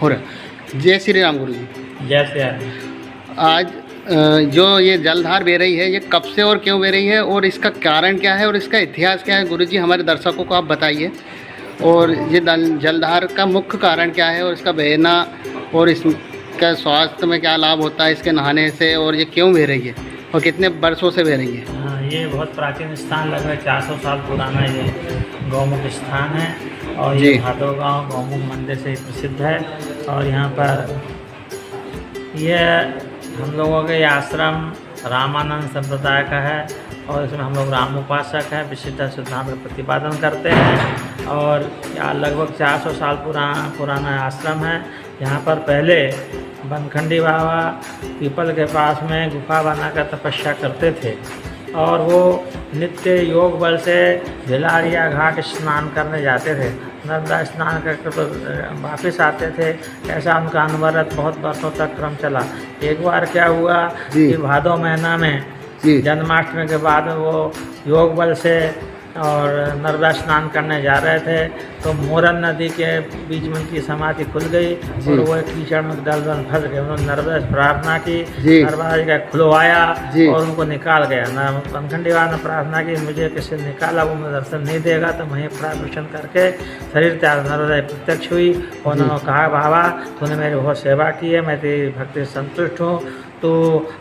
हो रहा। जय श्री राम गुरु जी। जय श्री राम। आज जो ये जलधार बह रही है, ये कब से और क्यों बह रही है और इसका कारण क्या है और इसका इतिहास क्या है, गुरु जी हमारे दर्शकों को आप बताइए। और ये जलधार का मुख्य कारण क्या है और इसका बहना और इसका स्वास्थ्य में क्या लाभ होता है इसके नहाने से, और ये क्यों बह रही है और कितने वर्षों से बह रही है। हाँ, ये बहुत प्राचीन स्थान, लगभग 400 साल पुराना ये गौमुख स्थान है और ये भादो गाँव गौमुख मंदिर से प्रसिद्ध है। और यहाँ पर ये हम लोगों के आश्रम रामानंद संप्रदाय का है और इसमें हम लोग राम उपासक हैं, विशिष्ट सिद्धांत का प्रतिपादन करते हैं। और लगभग 400 साल पुराना आश्रम है। यहाँ पर पहले बनखंडी बाबा पीपल के पास में गुफा बनाकर तपस्या करते थे और वो नित्य योग बल से भिलारिया घाट स्नान करने जाते थे। नर्मदा स्नान करके तो वापस आते थे। ऐसा उनका अनवरत बहुत वर्षों तक क्रम चला। एक बार क्या हुआ कि भादो महीना में जन्माष्टमी के बाद वो योग बल से और नर्मदा स्नान करने जा रहे थे तो मोरन नदी के बीच में उनकी समाधि खुल गई और वो कीचड़ में दलदल फंस गए। उन्होंने नर्मदा से प्रार्थना की, नर्मदा जी का खुलवाया और उनको निकाल गया। बनखंडी बाबा ने प्रार्थना की, मुझे किसी निकाला, वो मुझे दर्शन नहीं देगा तो वहीं प्रार्थना करके शरीर त्याग। नर्मदा प्रत्यक्ष हुई और उन्होंने कहा, बाबा तूने मेरी बहुत सेवा की है, मैं तेरी भक्ति से संतुष्ट हूँ, तो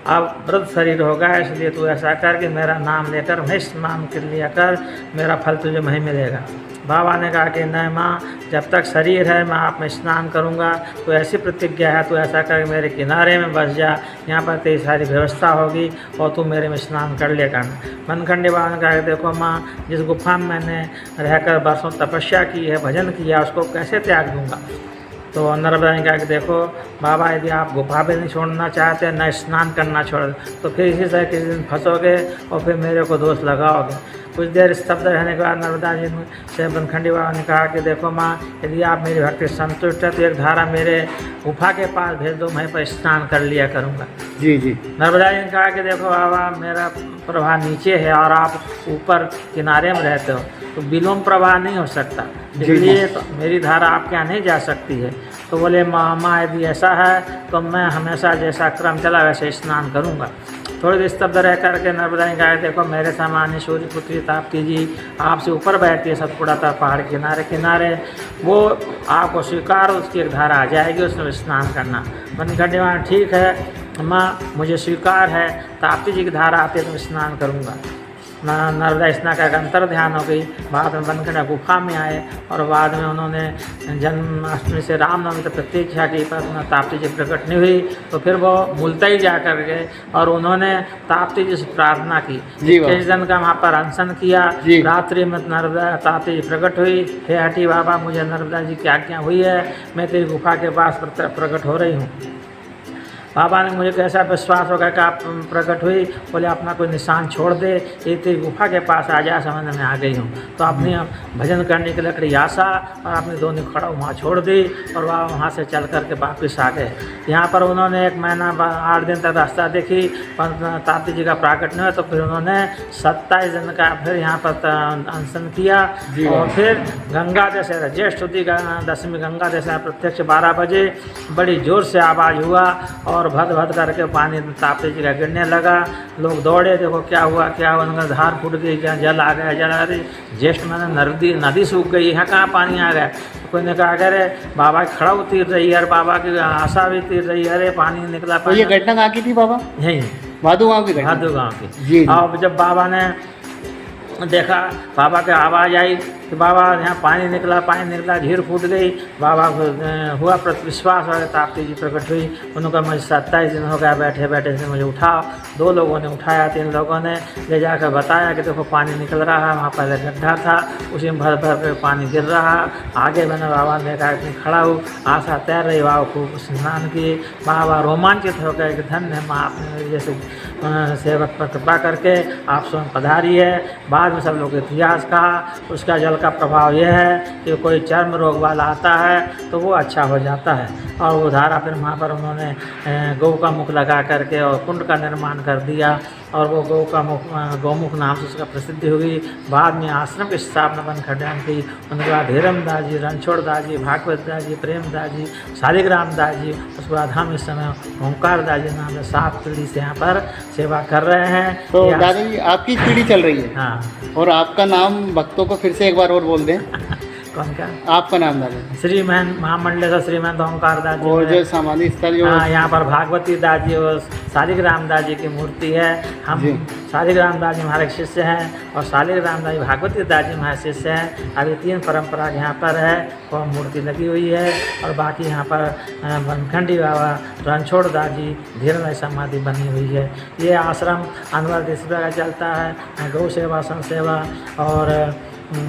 अब वृद्ध शरीर होगा, इसलिए तू ऐसा कर कि मेरा नाम लेकर वहीं स्नान कर लिया कर, मेरा फल तुझे वहीं मिलेगा। बाबा ने कहा कि नहीं माँ, जब तक शरीर है मैं आप में स्नान करूँगा। तो ऐसी प्रतिज्ञा है, तो ऐसा कर मेरे किनारे में बस जा, यहाँ पर तेरी सारी व्यवस्था होगी और तू मेरे में स्नान कर लेगा। बनखंडी बाबा ने कहा कि देखो माँ, जिस गुफा में मैंने रहकर बरसों तपस्या की है, भजन किया, उसको कैसे त्याग दूँगा। तो नर्मदा ने कहा कि देखो बाबा, यदि आप गुफा भी नहीं छोड़ना चाहते, न स्नान करना छोड़, तो फिर इसी तरह किसी दिन फंसोगे और फिर मेरे को दोष लगाओगे। कुछ देर स्तब्ध रहने के बाद नर्मदा जी से बनखंडी बाबा ने कहा कि देखो माँ, यदि आप मेरी भक्ति संतुष्ट है तो एक धारा मेरे गुफा के पास भेज दो, मैं पर स्नान कर लिया करूँगा। जी जी। नर्मदा जी ने कहा कि देखो बाबा, मेरा प्रवाह नीचे है और आप ऊपर किनारे में रहते हो, तो विलोम प्रवाह नहीं हो सकता, इसलिए तो मेरी धारा आपके यहाँ नहीं जा सकती है। तो बोले माँ, यदि ऐसा है तो मैं हमेशा जैसा क्रम चला वैसे स्नान करूँगा। थोड़ी देर स्तब्ध रह करके नर्मदा ने कहा, देखो मेरे सामान्य सूर्य पुत्री ताप्ती जी आपसे ऊपर बैठती है सतपुड़ा था पहाड़ किनारे किनारे, वो आपको स्वीकार, उसकी एक धारा आ जाएगी, उसमें स्नान करना। बनखंडी बाबा, ठीक है माँ, मुझे स्वीकार है, ताप्ती जी की धारा आती है तो मैं स्नान करूँगा। नर्मदा स्नान का अंतर ध्यान हो गई। बाद में बनखंडी गुफा में आए और बाद में उन्होंने जन्माष्टमी से रामनवमी तक प्रतीक्षा की, पर ताप्ती जी प्रकट नहीं हुई। तो फिर वो मुलतई जा कर गए और उन्होंने ताप्ती जी से प्रार्थना की। इक्कीस दिन का वहाँ पर अनशन किया। रात्रि में नर्मदा ताप्ती जी प्रकट हुई, हे हठी बाबा, मुझे नर्मदा जी की आज्ञा हुई है, मैं तेरी गुफा के पास प्रकट हो रही हूँ। बाबा ने मुझे कैसा विश्वास होगा कि आप प्रकट हुई, बोले अपना कोई निशान छोड़ दे, ये तेरी गुफा के पास आ जा, समझ में आ गई हूँ। तो अपनी भजन करने के लकड़ी आशा और अपनी दोनों खड़ा वहाँ छोड़ दी और वह वहाँ से चल करके वापस आ गए। यहाँ पर उन्होंने 1 महीना 8 दिन तक रास्ता देखी, पर ताप्ती जी का प्राकट नहीं हुआ। तो फिर उन्होंने 27 दिन का फिर यहाँ पर अनशन किया और फिर गंगा दशहरा, ज्येष्ठ शुद्धि दशमी गंगा दशहरा प्रत्यक्ष 12 बजे बड़ी जोर से आवाज़ हुआ और भद भद करके पानी ताप्ती जी का गिरने लगा। लोग दौड़े, देखो क्या हुआ क्या हुआ, उनका धार फूट गई, क्या जल आ गया, जल आ रही, ज्येष्ठ में नदी सूख गई, यहाँ कहाँ पानी आ गया। तो कोई ने कहा अरे बाबा की खड़ा तीर रही है, बाबा की आशा भी तीर रही है, अरे पानी निकला। तो ये घटना कहाँ की थी बाबा? यही भादो गाँव की। भादो गाँव की। अब जब बाबा ने देखा, बाबा की आवाज़ आई कि बाबा यहाँ पानी निकला, झीर फूट गई। बाबा को हुआ विश्वास और ताप्ती जी प्रकट हुई। उन्होंने मुझे 27 दिन हो गया बैठे बैठे से, मुझे उठाओ। 2 लोगों ने उठाया, 3 लोगों ने ले जाकर बताया कि देखो पानी निकल रहा है, वहाँ पहले गड्ढा था, उसी में भर भर पानी गिर रहा। आगे मैंने बाबा ने कहा कि खड़ा हूँ, आशा तैर रही, बाबा खूब स्नान किए। बाबा रोमांचित हो गए कि धन्य है माँ, आपने जैसे सेवक पर कृपा करके आप स्वयं पधारी है। बाद में सब लोग इतिहास कहा, उसका जल जल का प्रभाव यह है कि कोई चर्म रोग वाला आता है तो वो अच्छा हो जाता है। और वो धारा फिर वहाँ पर उन्होंने गौ का मुख लगा करके और कुंड का निर्माण कर दिया और वो गौमुख नाम से उसका प्रसिद्धि हुई। बाद में आश्रम की स्थापना बनखंडिया की। उनके बाद धीरम दास जी, रणछोड़ दास जी, भागवत दास जी, प्रेम दास जी, शालिग्राम दास जी, उसके बाद हम इस समय ओंकार दास जी नाम से 7 पीढ़ी से यहाँ पर सेवा कर रहे हैं। तो दादाजी आपकी पीढ़ी चल रही है। हाँ। और आपका नाम भक्तों को फिर से एक बार और बोल दें। कौन का? आपका नाम दादा? श्रीमहन महामंडलेश्वर श्रीमहन ओंकार दास जी। और जो समाधि स्थल जो हाँ, यहाँ पर भागवती दास जी और शालिग्राम दास जी की मूर्ति है। हम शालिग्राम दास जी हमारे शिष्य हैं और शालिग्राम दास जी भागवती दास जी हमारे शिष्य हैं। अभी 3 परंपरा यहाँ पर है और मूर्ति लगी हुई है। और बाकी यहाँ पर बनखंडी बाबा, रणछोड़ दास जी, धीरम समाधि बनी हुई है। ये आश्रम अनवर देश का चलता है। गौ सेवा, सन सेवा और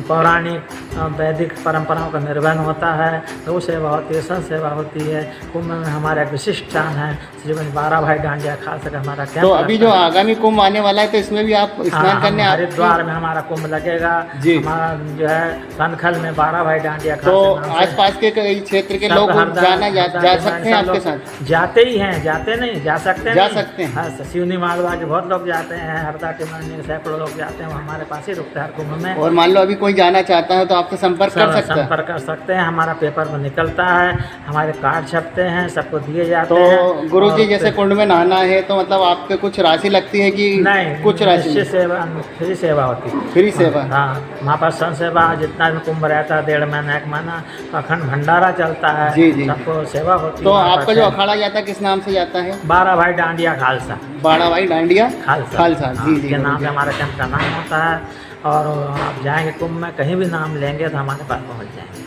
पौराणिक वैदिक परंपराओं का निर्वहन होता है। गौ सेवा होती है, सन सेवा होती है। कुंभ में हमारा एक विशिष्ट स्थान है श्रीमद 12 भाई डांडिया खालसा का हमारा कैंप। तो अभी जो आगामी कुंभ आने वाला है तो इसमें भी आप स्नान करने हरिद्वार में हमारा कुंभ लगेगा जी। हमारा जो है कनखल में 12 भाई डांडिया खालसा। तो आसपास के कई क्षेत्र के लोग जा सकते हैं आपके साथ? जाते ही हैं, जाते नहीं, जा सकते हैं। हाँ, सिवनी मालवा के बहुत लोग जाते हैं, हरदा के मानने सैकड़ों लोग जाते हैं, वो हमारे पास ही रुकते हैं कुंभ में। और मान लो अभी कोई जाना चाहता है तो आपसे संपर्क कर सकते हैं। हमारा पेपर में निकलता है, हमारे कार्ड छपते हैं, सबको दिए जाते हैं। तो गुरुजी जैसे कुंड में नहाना है तो मतलब आपके कुछ राशि लगती है कि नहीं? कुछ राशि सेवा, फ्री सेवा होती है। फ्री सेवा? हाँ, वहाँ पर सन सेवा जितना भी कुंभ रहता है, 1.5 महीना 1 महीना अखंड भंडारा चलता है। जी जी, सबको सेवा होती है। तो आपका जो अखाड़ा जाता है किस नाम से जाता है? 12 भाई डांडिया खालसा। 12 भाई डांडिया खालसा जी जी, के नाम से हमारे कैंप का नाम होता है। और आप जाएंगे कुंभ में, कहीं भी नाम लेंगे तो हमारे पास पहुंच जाएंगे।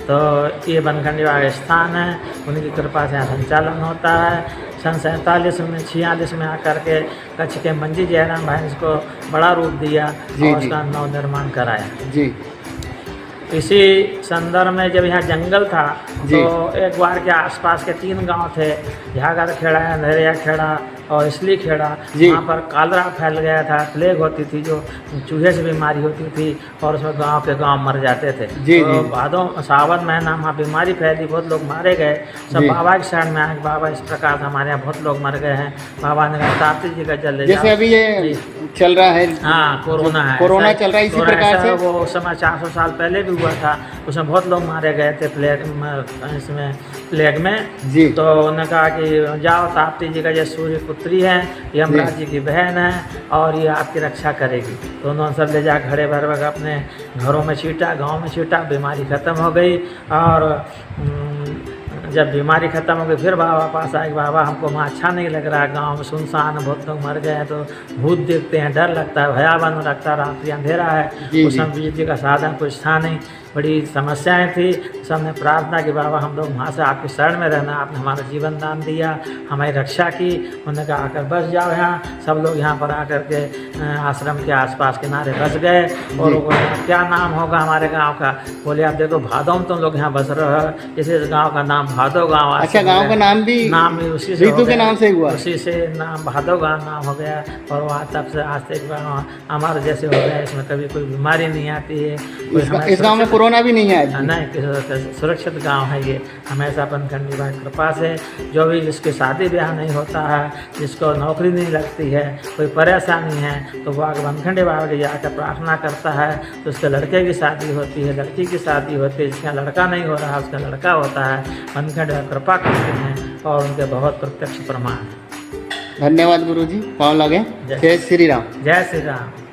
तो ये बनखंडी बाबा स्थान है, उनकी कृपा से यहाँ संचालन होता है। सन 47 में आकर के कच्छ के मंजी जयराम भाई ने इसको बड़ा रूप दिया और उसका नव निर्माण कराया जी। इसी संदर्भ में जब यहाँ जंगल था तो एक बार के आसपास के 3 गांव थे, झागर खेड़ा, अंधेरिया खेड़ा और इसली खेड़ा। वहाँ पर कालरा फैल गया था, प्लेग होती थी, जो चूहे से बीमारी होती थी और उसमें गांव के गांव मर जाते थे। तो भादों सावन महीना वहाँ बीमारी फैली, बहुत लोग मारे गए। सब बाबा के शरण में आए। बाबा इस प्रकार से हमारे यहाँ बहुत लोग मर गए हैं। बाबा ने कहा ताप्ती जी का जल ले जाओ। जैसे अभी ये चल रहा है, हाँ, कोरोना है, कोरोना चल रहा है, इसी प्रकार से वो उस समय 400 साल पहले भी हुआ था। उसमें बहुत लोग मारे गए थे प्लेग में जी। तो उन्होंने कहा कि जाओ, ताप्ती जी का ये सूर्य पुत्री है, यमराज जी की बहन है और ये आपकी रक्षा करेगी। तो उन्होंने सब ले जा घड़े भर भर अपने घरों में छीटा, गांव में छीटा, बीमारी ख़त्म हो गई। और जब बीमारी ख़त्म हो गई फिर बाबा पास आए, बाबा हमको वहाँ अच्छा नहीं लग रहा है, गांव में सुनसान, बहुत लोग मर गए हैं, तो भूत देखते हैं, डर लगता है, भयावन लगता है, रात्रि अंधेरा है, उस समय बिजली का साधन कुछ था नहीं, बड़ी समस्याएं थी। सबने प्रार्थना की बाबा हम लोग वहाँ से आपकी शरण में रहना, आपने हमारा जीवन दान दिया, हमारी रक्षा की। उन्होंने कहा आकर बस जाओ यहाँ। सब लोग यहाँ पर आकर के आश्रम के आसपास किनारे बस गए। और क्या नाम होगा हमारे गांव का? बोले आप देखो भादों में तुम लोग यहाँ बस रहे हो, इसी गाँव का नाम भादो गाँव। अच्छा, गाँव का नाम भी उसी से के नाम से हुआ, उसी से नाम भादो गाँव नाम हो गया। और वहाँ तब से आज तक हमारे जैसे हो गया, इसमें कभी कोई बीमारी नहीं आती है। इस गाँव में कोरोना भी नहीं है? नहीं, सुरक्षित गांव है ये। हमेशा बनखंडी बाबा की कृपा से जो भी जिसके शादी ब्याह नहीं होता है, जिसको नौकरी नहीं लगती है, कोई परेशानी है, तो वो आगे बनखंडी बाबा के जाकर प्रार्थना करता है तो उसके लड़के की शादी होती है, लड़की की शादी होती है। जिसका लड़का नहीं हो रहा उसका लड़का होता है। बनखंडी बाबा कृपा करते हैं और उनके बहुत प्रत्यक्ष प्रमाण है। धन्यवाद गुरुजी, पाँव लगे। जय श्री राम। जय श्री राम।